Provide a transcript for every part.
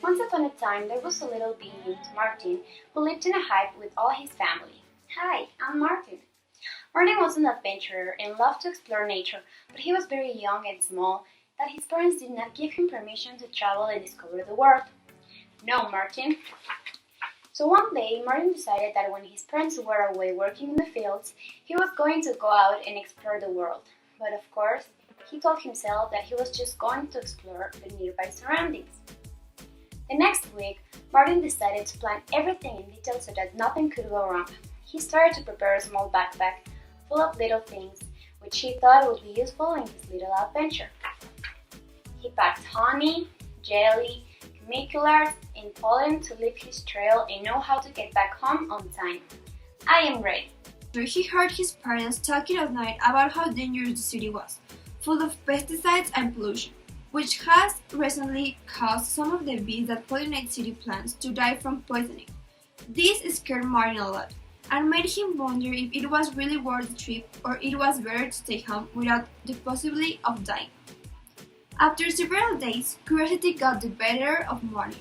Once upon a time, there was a little bee named Martin who lived in a hive with all his family. Hi, I'm Martin. Martin was an adventurer and loved to explore nature, but he was very young and small that his parents did not give him permission to travel and discover the world. No, Martin. So one day, Martin decided that when his parents were away working in the fields, he was going to go out and explore the world. But of course, he told himself that he was just going to explore the nearby surroundings. The next week, Martin decided to plan everything in detail so that nothing could go wrong. He started to prepare a small backpack full of little things which he thought would be useful in his little adventure. He packed honey, jelly, chemicals, and pollen to leave his trail and know how to get back home on time. I am ready. He heard his parents talking at night about how dangerous the city was, full of pesticides and pollution, which has recently caused some of the bees that pollinate city plants to die from poisoning. This scared Martin a lot and made him wonder if it was really worth the trip or it was better to stay home without the possibility of dying. After several days, curiosity got the better of Martin.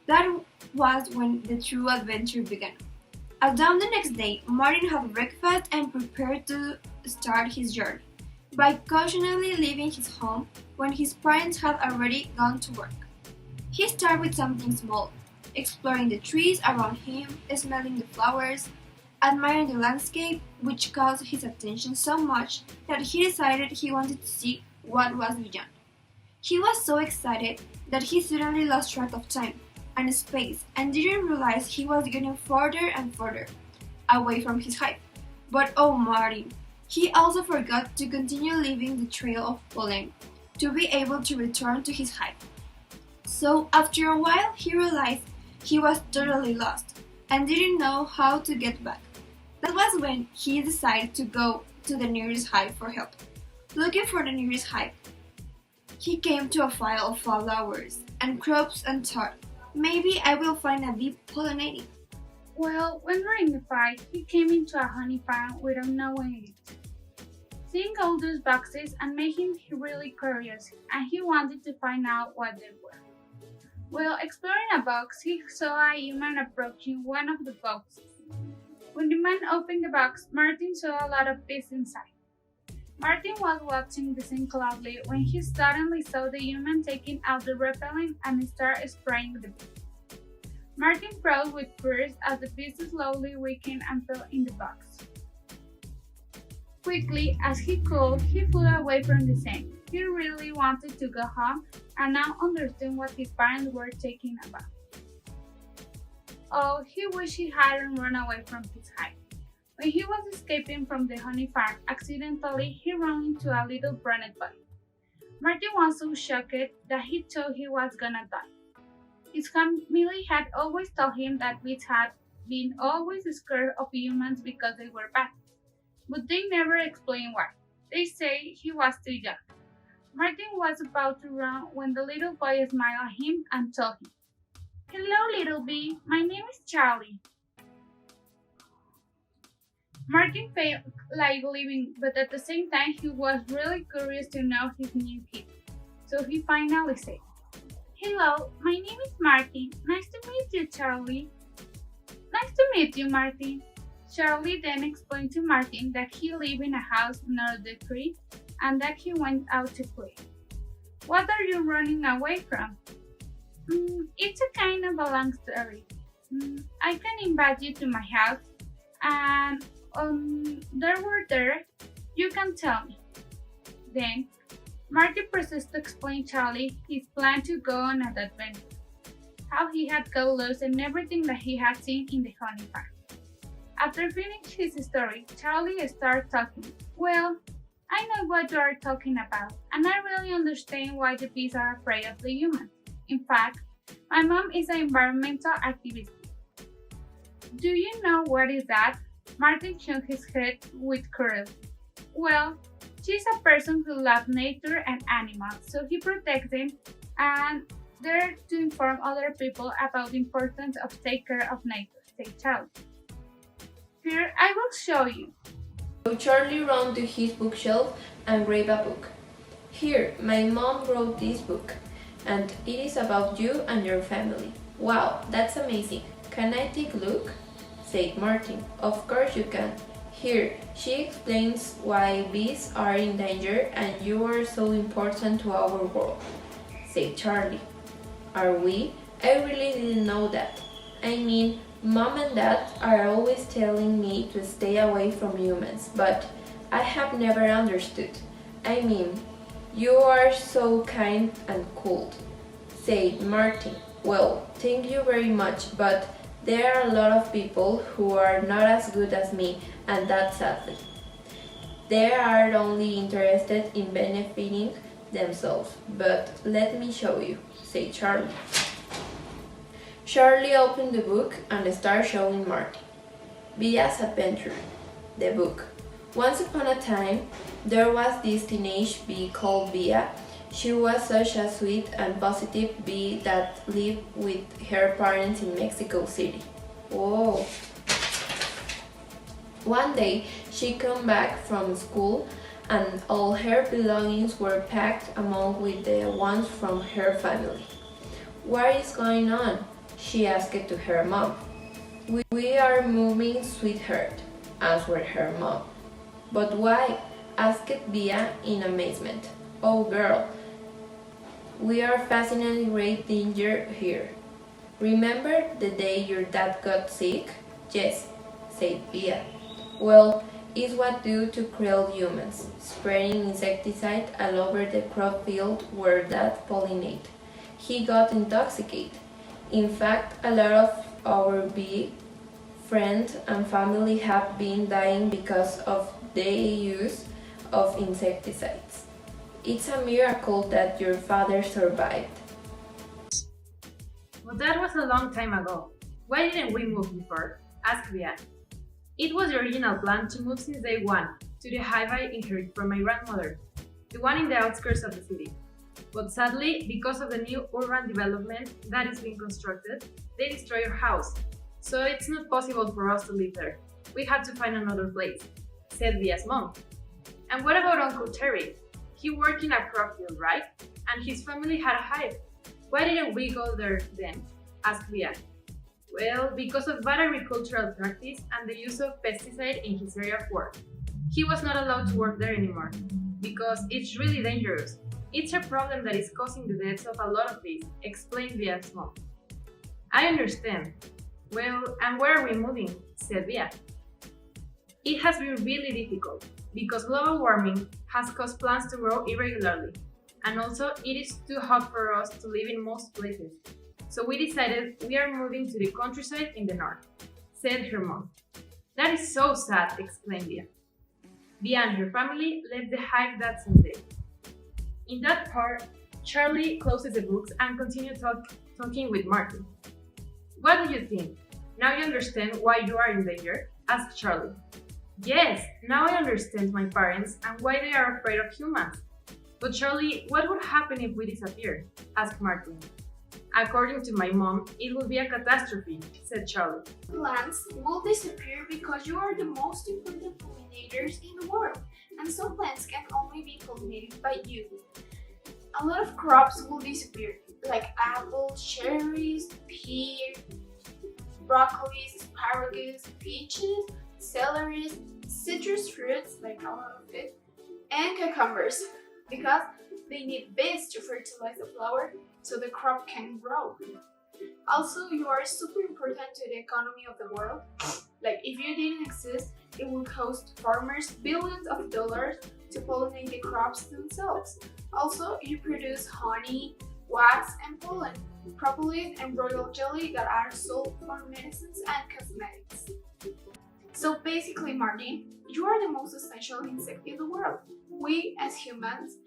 That was when the true adventure began. At dawn the next day, Martin had breakfast and prepared to start his journey by cautiously leaving his home when his parents had already gone to work. He started with something small, exploring the trees around him, smelling the flowers, admiring the landscape, which caught his attention so much that he decided he wanted to see what was beyond. He was so excited that he suddenly lost track of time and space and didn't realize he was getting further and further away from his hive. But oh Martin, he also forgot to continue leaving the trail of pollen to be able to return to his hive. So after a while he realized he was totally lost and didn't know how to get back. That was when he decided to go to the nearest hive for help. Looking for the nearest hive, he came to a file of flowers and crops and thought, maybe I will find a bee pollinating. Well, when during the fight, he came into a honey farm without knowing it. Seeing all those boxes and made him really curious, and he wanted to find out what they were. While exploring a box, he saw a human approaching one of the boxes. When the man opened the box, Martin saw a lot of bees inside. Martin was watching the scene closely when he suddenly saw the human taking out the repellent and start spraying the bees. Martin froze with fear as the bees slowly weakened and fell in the box. Quickly as he could, he flew away from the scene. He really wanted to go home and now understood what his parents were talking about. Oh, he wished he hadn't run away from his hive. When he was escaping from the honey farm, accidentally he ran into a little brunette boy. Martin was so shocked that he thought he was gonna die. His family had always told him that bees had been always scared of humans because they were bad, but they never explained why. They say he was too young. Martin was about to run when the little boy smiled at him and told him, "Hello, little bee. My name is Charlie." Martin felt like leaving, but at the same time he was really curious to know his new kid. So he finally said, "Hello, my name is Martin. Nice to meet you, Charlie." "Nice to meet you, Martin." Charlie then explained to Martin that he lived in a house near the tree and that he went out to play. "What are you running away from?" It's a kind of a long story. I can invite you to my house and there, you can tell me." Then, Marty proceeds to explain Charlie his plan to go on an adventure, how he had got lost and everything that he had seen in the honey farm. After finishing his story, Charlie started talking. "Well, I know what you are talking about, and I really understand why the bees are afraid of the humans. In fact, my mom is an environmental activist." "Do you know what is that?" Martin shook his head with curiosity. "Well, she's a person who loves nature and animals, so he protects them and there to inform other people about the importance of take care of nature," said Charlie. "Here, I will show you." So Charlie ran to his bookshelf and grabbed a book. "Here, my mom wrote this book. and it is about you and your family. Wow, that's amazing. Can I take a look? Said Martin. Of course you can. Here, she explains why bees are in danger and you are so important to our world, said Charlie. Are we? I really didn't know that. I mean, Mom and Dad are always telling me to stay away from humans, but I have never understood. I mean, you are so kind and cool, said Martin. Well, thank you very much, but there are a lot of people who are not as good as me, and that's sadly. They are only interested in benefiting themselves, but let me show you, said Charlie. Charlie opened the book and started showing Martin. Via's Adventure, the book. Once upon a time, there was this teenage bee called Via. She was such a sweet and positive bee that lived with her parents in Mexico City. Whoa! One day, she came back from school and all her belongings were packed along with the ones from her family. What is going on? She asked to her mom. We are moving, sweetheart, answered her mom. But why? Asked Via in amazement. Oh girl, we are facing a great danger here. Remember the day your dad got sick? Yes, said Via. Well, it's what due to cruel humans, spreading insecticide all over the crop field where dad pollinate. He got intoxicated. In fact, a lot of our bee friends and family have been dying because of the use of insecticides. It's a miracle that your father survived. But that was a long time ago. Why didn't we move before? Asked Via. It was the original plan to move since day one to the hive I inherited from my grandmother, the one in the outskirts of the city. But sadly, because of the new urban development that is being constructed, they destroy our house. So it's not possible for us to live there. We had to find another place, said Via's mom. And what about Uncle Terry? He worked in a crop field, right? And his family had a hive. Why didn't we go there then? Asked Via. Well, because of bad agricultural practice and the use of pesticide in his area of work. He was not allowed to work there anymore, because it's really dangerous. It's a problem that is causing the deaths of a lot of bees, explained Via's mom. I understand. Well, and where are we moving? Said Via. It has been really difficult, because global warming has caused plants to grow irregularly, and also it is too hot for us to live in most places. So we decided we are moving to the countryside in the north, said her mom. That is so sad, explained Via. Via and her family left the hive that same day. In that part, Charlie closes the books and continues talking with Martin. What do you think? Now you understand why you are in danger? Asked Charlie. Yes, now I understand my parents and why they are afraid of humans. But Charlie, what would happen if we disappear? Asked Martin. According to my mom, it will be a catastrophe, said Charlie. Plants will disappear because you are the most important pollinators in the world, and some plants can only be pollinated by you. A lot of crops will disappear, like apples, cherries, pears, broccoli, asparagus, peaches, celery, citrus fruits, like a lot of it, and cucumbers, because they need bees to fertilize the flower so the crop can grow. Also, you are super important to the economy of the world. Like, if you didn't exist, it would cost farmers billions of dollars to pollinate the crops themselves. Also, you produce honey, wax, and pollen, propolis, and royal jelly that are sold for medicines and cosmetics. So basically, Martin, you are the most essential insect in the world. We, as humans,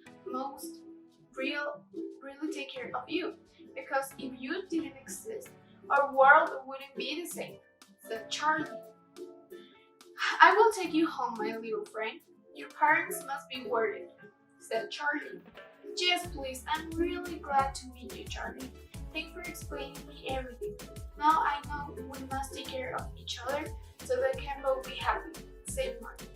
really take care of you, because if you didn't exist, our world wouldn't be the same, said Charlie. I will take you home, my little friend. Your parents must be worried, said Charlie. Yes, please, I'm really glad to meet you, Charlie. Thanks for explaining me everything. Now I know we must take care of each other so that we can both be happy, said Martin.